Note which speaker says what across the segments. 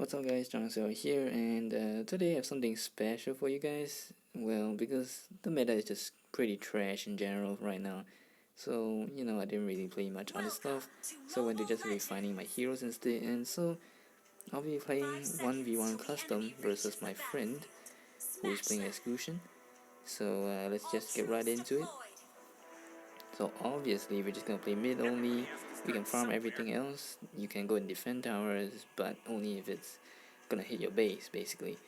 Speaker 1: What's up guys, Chou here, and today I have something special for you guys. Well, because the meta is just pretty trash in general right now, so I didn't really play much other stuff, so I went to just refining my heroes instead, and so I'll be playing 1v1 custom versus my friend who is playing as Gusion. So let's just get right into it. So obviously we're just gonna play mid only. We can farm everything else. You can go and defend towers, but only if it's gonna hit your base basically.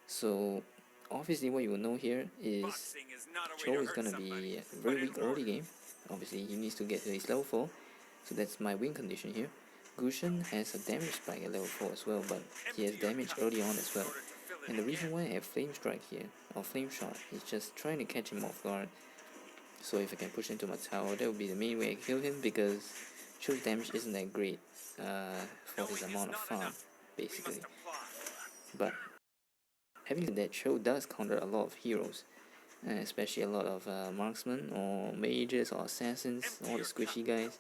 Speaker 1: So obviously what you will know here is Chou is gonna be very weak early game. Obviously he needs to get to his level 4, so that's my win condition here. Gusion has a damage spike at level 4 as well, but he has damage early on as well. And the reason why I have flame strike here, or flame shot, is just trying to catch him off guard. So if I can push into my tower, that would be the main way I kill him, because Chou's damage isn't that great for his amount of farm, basically. But having said that, Chou does counter a lot of heroes, especially a lot of marksmen or mages or assassins, all the squishy guys.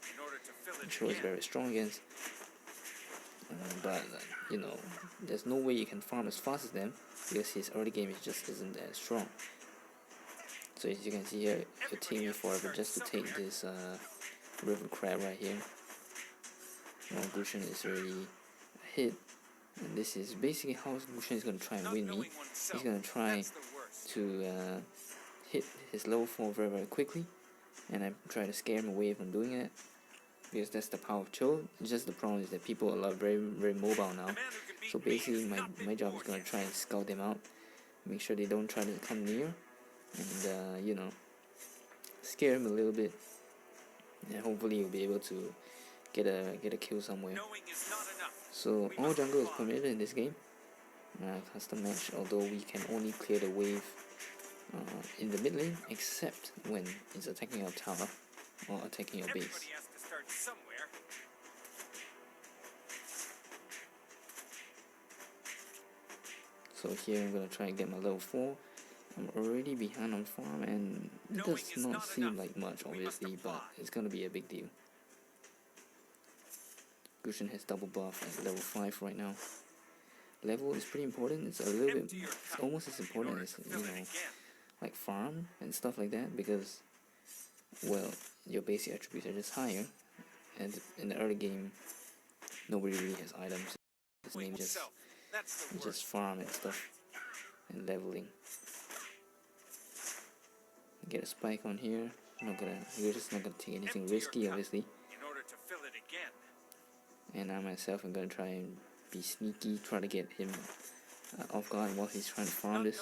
Speaker 1: Chou is very strong against. But there's no way you can farm as fast as them, because his early game just isn't that strong. So as you can see here, it will take me forever just to take this river crab right here. Gusion is already a hit, and this is basically how Gusion is going to try and win me. He's going to try to hit his level 4 very, very quickly, and I try to scare him away from doing it, because that's the power of Chou. Just the problem is that people are very, very mobile now. So basically my job is going to try and scout them out, make sure they don't try to come near, and scare him a little bit, and hopefully you'll be able to get a kill somewhere. So all jungle is permitted in this game, custom match, although we can only clear the wave in the mid lane, except when it's attacking your tower or attacking your base. So here I'm gonna try and get my level 4. I'm already behind on farm, and it does not seem like much obviously, but it's gonna be a big deal. Gusion has double buff at level 5 right now. Level is pretty important. It's a little bit, it's almost as important as like farm and stuff like that, because well, your basic attributes are just higher, and in the early game nobody really has items. It's mainly just farm and stuff and leveling. Get a spike on here. We're just not gonna take anything risky, obviously. And I myself am gonna try and be sneaky, try to get him off guard while he's trying to farm this.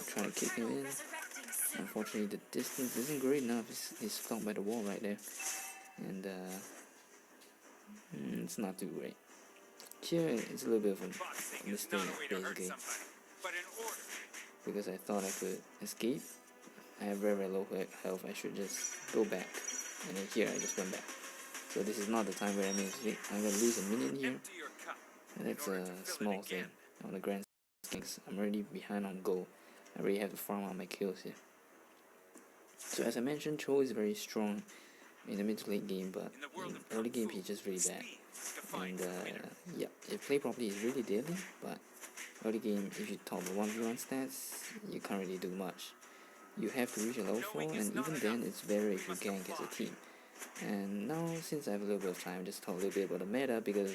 Speaker 1: Trying to kick him in. Unfortunately, the distance isn't great enough. He's stuck by the wall right there, and it's not too great. Here, it's a little bit of a mistake, basically, because I thought I could escape. I have very, very low health. I should just go back, and then here I just went back. So this is not the time where I make a mistake. I'm gonna lose a minion here, and that's a small thing on the grand things. I'm already behind on gold. I really have to farm out my kills here. So as I mentioned, Chou is very strong in the mid to late game, but in early game he's just really bad. And yeah, if played properly is really deadly, but early game, if you talk about 1v1 stats, you can't really do much. You have to reach a level 4, and even then it's better if you gank as a team. And now, since I have a little bit of time, just talk a little bit about the meta, because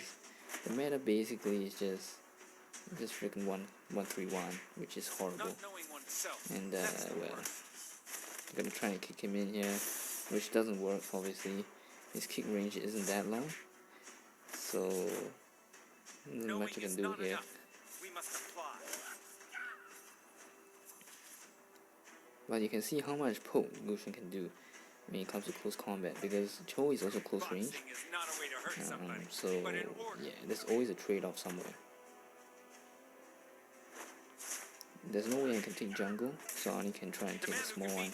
Speaker 1: the meta basically is just freaking 1-3-1, which is horrible. And well, I'm gonna try and kick him in here, which doesn't work obviously. His kick range isn't that long, so not much I can do here. But you can see how much poke Gusion can do when it comes to close combat, because Chou is also close range. So yeah, there's always a trade-off somewhere. There's no way I can take jungle, so I only can try and take a small one.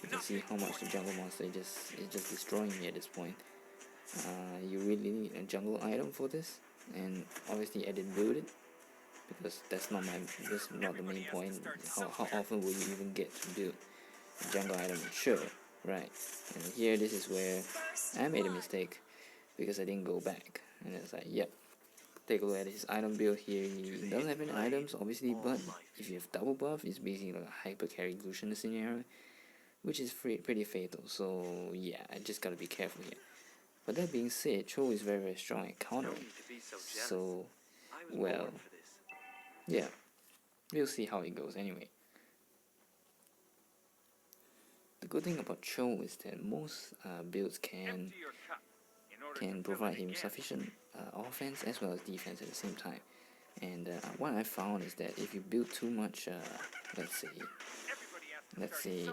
Speaker 1: You can see how much the jungle monster is just destroying me at this point. You really need a jungle item for this, and obviously I didn't build it, because that's not the main point. How often will you even get to build a jungle item? Sure, right. And here, this is where I made a mistake, because I didn't go back, and it's like, yep, take a look at his item build here. He doesn't have any items, obviously, but if you have double buff, it's basically like a hyper carry Gusion scenario, which is pretty fatal. So yeah, I just gotta be careful here. But that being said, Chou is very strong at countering. So, well, yeah, we'll see how it goes anyway. The good thing about Chou is that most builds can provide him sufficient offense as well as defense at the same time. And what I found is that if you build too much, let's say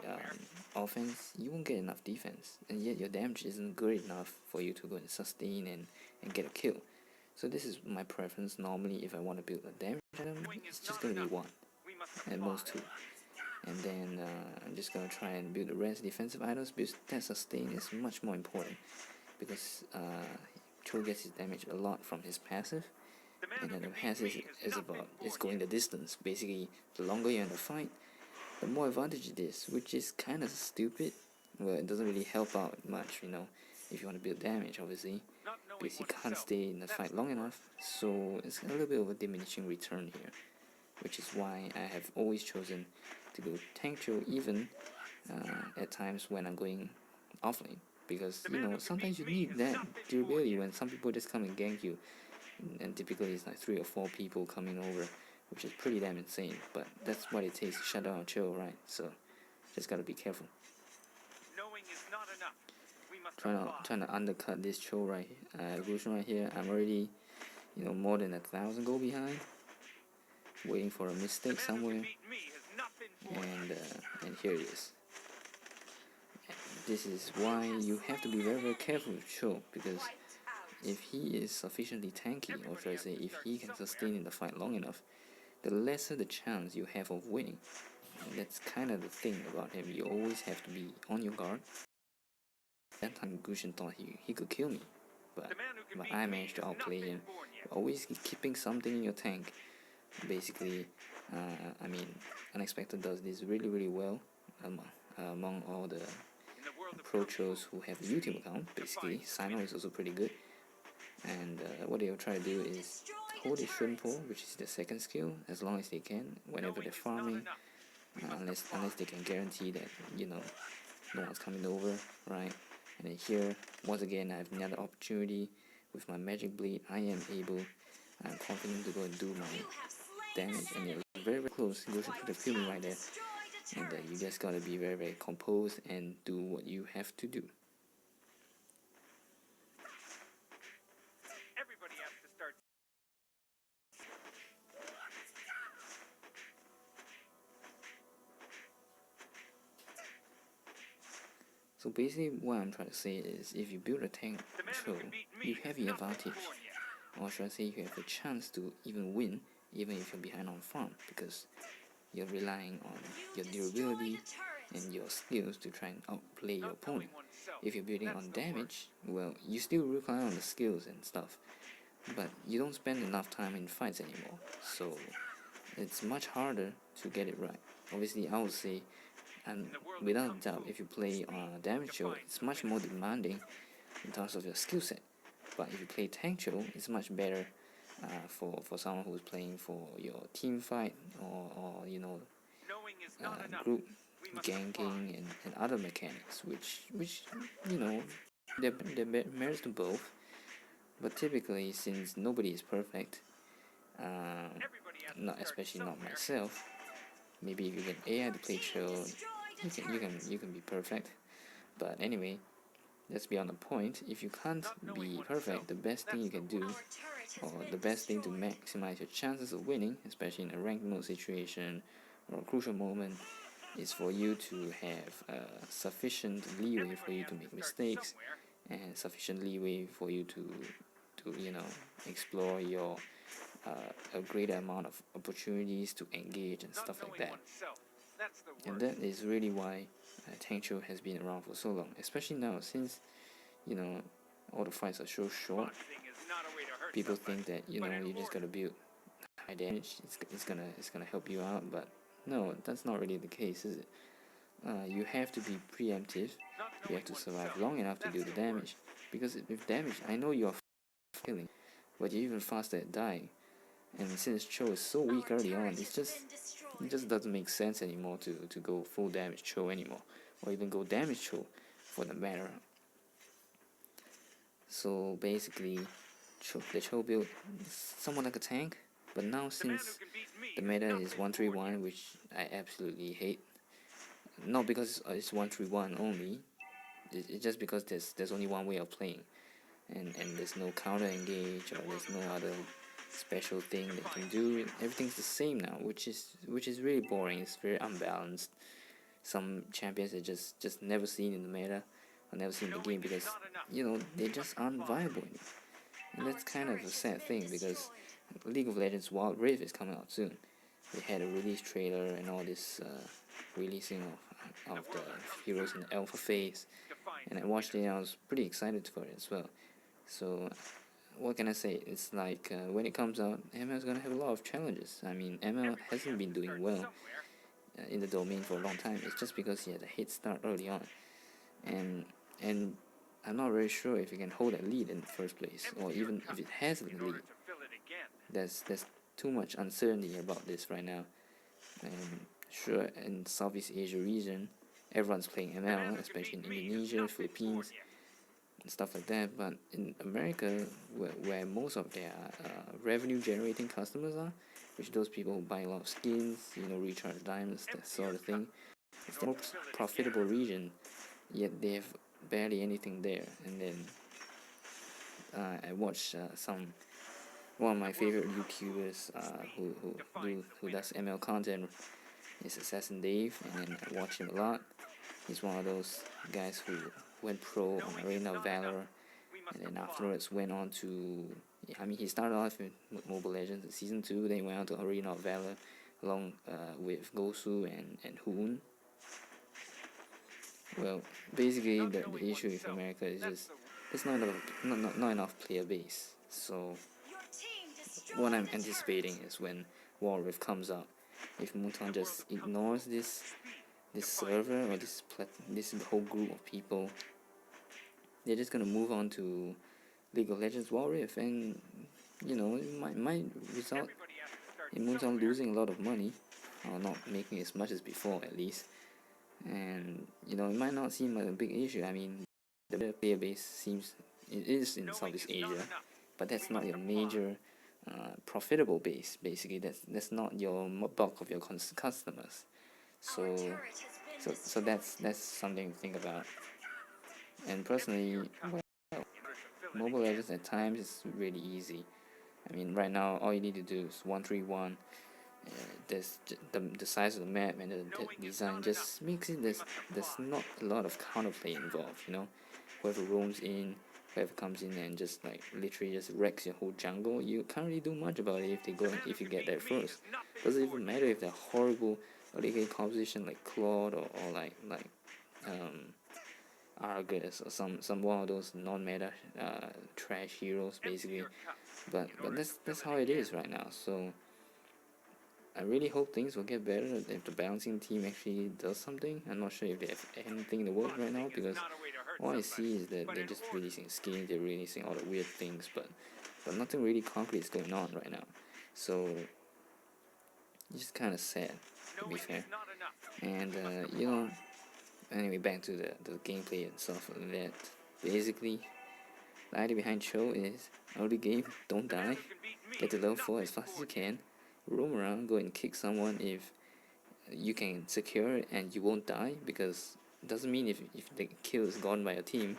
Speaker 1: offense, you won't get enough defense, and yet your damage isn't good enough for you to go and sustain and get a kill. So this is my preference. Normally, if I want to build a damage item, it's just gonna be one, at most two. And then I'm just gonna try and build the rest defensive items, because that sustain is much more important, because Chou gets his damage a lot from his passive, and then the passive is going the distance. Basically, the longer you're in the fight, the more advantage it is, which is kind of stupid. Well, it doesn't really help out much, you know, if you want to build damage, obviously, because you can't stay in the fight long enough. So it's a little bit of a diminishing return here, which is why I have always chosen to go tank Chou, even at times when I'm going offlane, because you know sometimes you need that durability when some people just come and gank you, and typically it's like 3 or 4 people coming over, which is pretty damn insane. But that's what it takes to shut down a Chou, right? So just gotta be careful. Trying to undercut this Chou right, Gusion right here. I'm already, you know, more than 1,000 gold behind, waiting for a mistake somewhere, and here it is. This is why you have to be very careful with Chou, because if he is sufficiently tanky, or should I say, if he can sustain in the fight long enough, the lesser the chance you have of winning. And that's kind of the thing about him. You always have to be on your guard. That time Gusion thought he could kill me, but I managed to outplay him. Always keeping something in your tank. Basically, I mean, Unexpected does this really well among all the pro Chous who have a YouTube account. Basically, Sino is also pretty good. And what they'll try to do is hold a shrimp pole, which is the second skill, as long as they can whenever they're farming, unless they can guarantee that, you know, no one's coming over, right? And then here, once again, I have another opportunity with my magic blade. I'm confident to go and do my damage, and it was very close. Gusion could have killed me right there. And you just gotta be very composed and do what you have to do. So basically what I'm trying to say is, if you build a tank Chou, you have the advantage, or should I say you have a chance to even win, even if you're behind on farm, because you're relying on your durability and your skills to try and outplay your opponent. If you're building on damage, well, you still rely on the skills and stuff, but you don't spend enough time in fights anymore, so it's much harder to get it right. Obviously, I would say, and without doubt, if you play damage Chou, it's much more demanding in terms of your skill set. But if you play tank Chou, it's much better for someone who's playing for your team fight, or you know, group ganking and other mechanics, which you know, there merits to both. But typically, since nobody is perfect, especially not myself, maybe if you get AI to play Chou, you can be perfect. But anyway, let's be on the point. If you can't be perfect, the best thing you can do, or the best thing to maximize your chances of winning, especially in a ranked mode situation or a crucial moment, is for you to have sufficient leeway for you to make mistakes, and sufficient leeway for you to you know, explore your a greater amount of opportunities to engage and stuff like that. And that is really why tank Chou has been around for so long, especially now, since, you know, all the fights are so short. People think that, you know, you just gotta build high damage, it's gonna help you out, but no, that's not really the case, is it? You have to be preemptive. You have to survive long enough to do the damage, because with damage, I know you're failing, but you're even faster at dying. And since Chou is so weak early on, it just doesn't make sense anymore to go full damage Chou anymore, or even go damage Chou for the matter. So basically, the Chou build is somewhat like a tank, but now since the meta is 131, which I absolutely hate, not because it's 131 only, it's just because there's only one way of playing, and there's no counter engage, or there's no other special thing that you can do. Everything's the same now, which is really boring. It's very unbalanced. Some champions are just never seen in the meta, or never seen in the game, because they just aren't viable anymore. And that's kind of a sad thing, because League of Legends Wild Rift is coming out soon. They had a release trailer and all this releasing of the heroes in the alpha phase, and I watched it and I was pretty excited for it as well. So what can I say? It's like when it comes out, ML is gonna have a lot of challenges. I mean, ML hasn't been doing well in the domain for a long time. It's just because he had a head start early on, and I'm not very sure if he can hold that lead in the first place, or even if it has a lead. There's too much uncertainty about this right now. And sure, in Southeast Asia region, everyone's playing ML, especially in Indonesia, Philippines, and stuff like that. But in America, where most of their revenue generating customers are, which those people who buy a lot of skins, recharge diamonds, that sort of thing, it's the most profitable region, yet they have barely anything there. And then I watched one of my favorite YouTubers who does ML content is Assassin Dave, and I watch him a lot. He's one of those guys who went pro on Arena of Valor, and then afterwards went on to, he started off with MOBA Legends in Season 2, then he went on to Arena of Valor along with Gusion and Hoon. Well, basically the issue with America is just there's not enough player base. So what I'm anticipating is when Wild Rift comes out, if Moonton just ignores this server or this whole group of people, they're just gonna move on to League of Legends Wild Rift, and it might result in Moonton losing a lot of money, or not making as much as before at least. And it might not seem like a big issue. I mean, the player base it is in Southeast Asia, but that's not your major profitable base. Basically, that's not your bulk of your customers. So that's something to think about. And personally, Mobile Legends at times is really easy. I mean, right now all you need to do is 131. There's the size of the map and the design just makes it there's not a lot of counterplay involved. Whoever roams in, whoever comes in and just like literally just wrecks your whole jungle, you can't really do much about it if you get there first. Doesn't even matter if they're horrible early game composition like Claude or like Argus or some one of those non-meta trash heroes basically. But that's how it is right now. So I really hope things will get better if the balancing team actually does something. I'm not sure if they have anything in the works right now, because all I see is that they're just releasing skins, they're releasing all the weird things, but nothing really concrete is going on right now. So it's just kind of sad, to be fair. And anyway, back to the gameplay and stuff like that. Basically, the idea behind Chou is early game, don't die, get to level 4 as fast as you can, roam around, go and kick someone if you can secure it and you won't die, because it doesn't mean if the kill is gone by a team.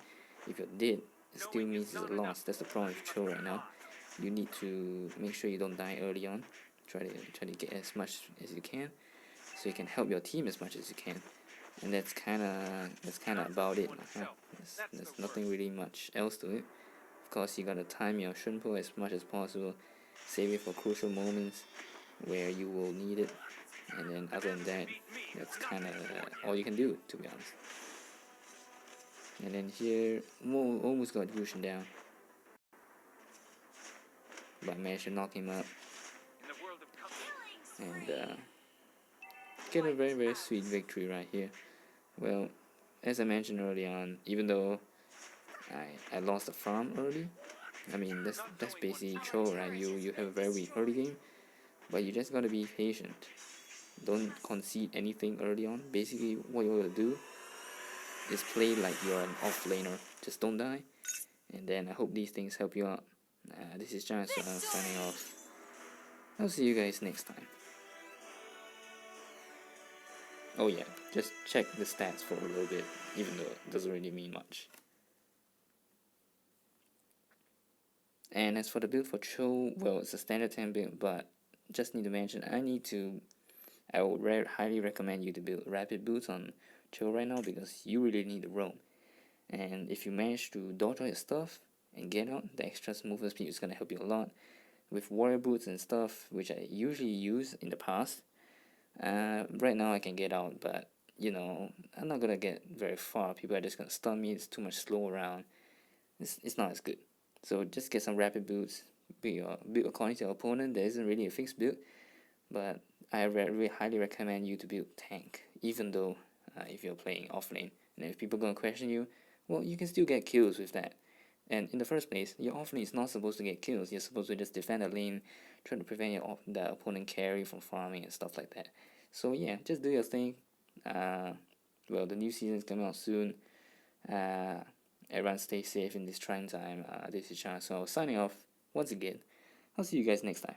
Speaker 1: If you're dead, it still means it's a loss. That's the problem with Chou right now. You need to make sure you don't die early on. Try to get as much as you can, so you can help your team as much as you can. And that's kinda about it. There's nothing really much else to it. Of course, you gotta time your shunpo as much as possible, save it for crucial moments where you will need it, and then other than that, that's kinda all you can do, to be honest. And then here, almost got Gusion down, but I managed to knock him up and get a very, very sweet victory right here. Well, as I mentioned early on, even though I lost the farm early, I mean, that's basically Chou, right? You have a very weak early game, but you just gotta be patient. Don't concede anything early on. Basically, what you gotta do is play like you're an off laner. Just don't die, and then I hope these things help you out. This is Chance signing off. I'll see you guys next time. Oh yeah, just check the stats for a little bit, even though it doesn't really mean much. And as for the build for Chou, well, it's a standard 10 build, but just need to mention, I would highly recommend you to build rapid boots on Chou right now because you really need to roam. And if you manage to dodge all your stuff and get out, the extra movement speed is going to help you a lot. With warrior boots and stuff, which I usually use in the past, right now I can get out, but you know, I'm not gonna get very far. People are just gonna stun me. It's too much slow around. It's not as good. So just get some rapid boots. Build according to your opponent. There isn't really a fixed build, but I really highly recommend you to build tank, even though if you're playing off lane. And if people gonna question you, well, you can still get kills with that. And in the first place, your off lane is not supposed to get kills. You're supposed to just defend the lane, try to prevent the opponent carry from farming and stuff like that. So yeah, just do your thing. Well, the new season is coming out soon. Everyone stay safe in this trying time. This is Chan. So signing off once again. I'll see you guys next time.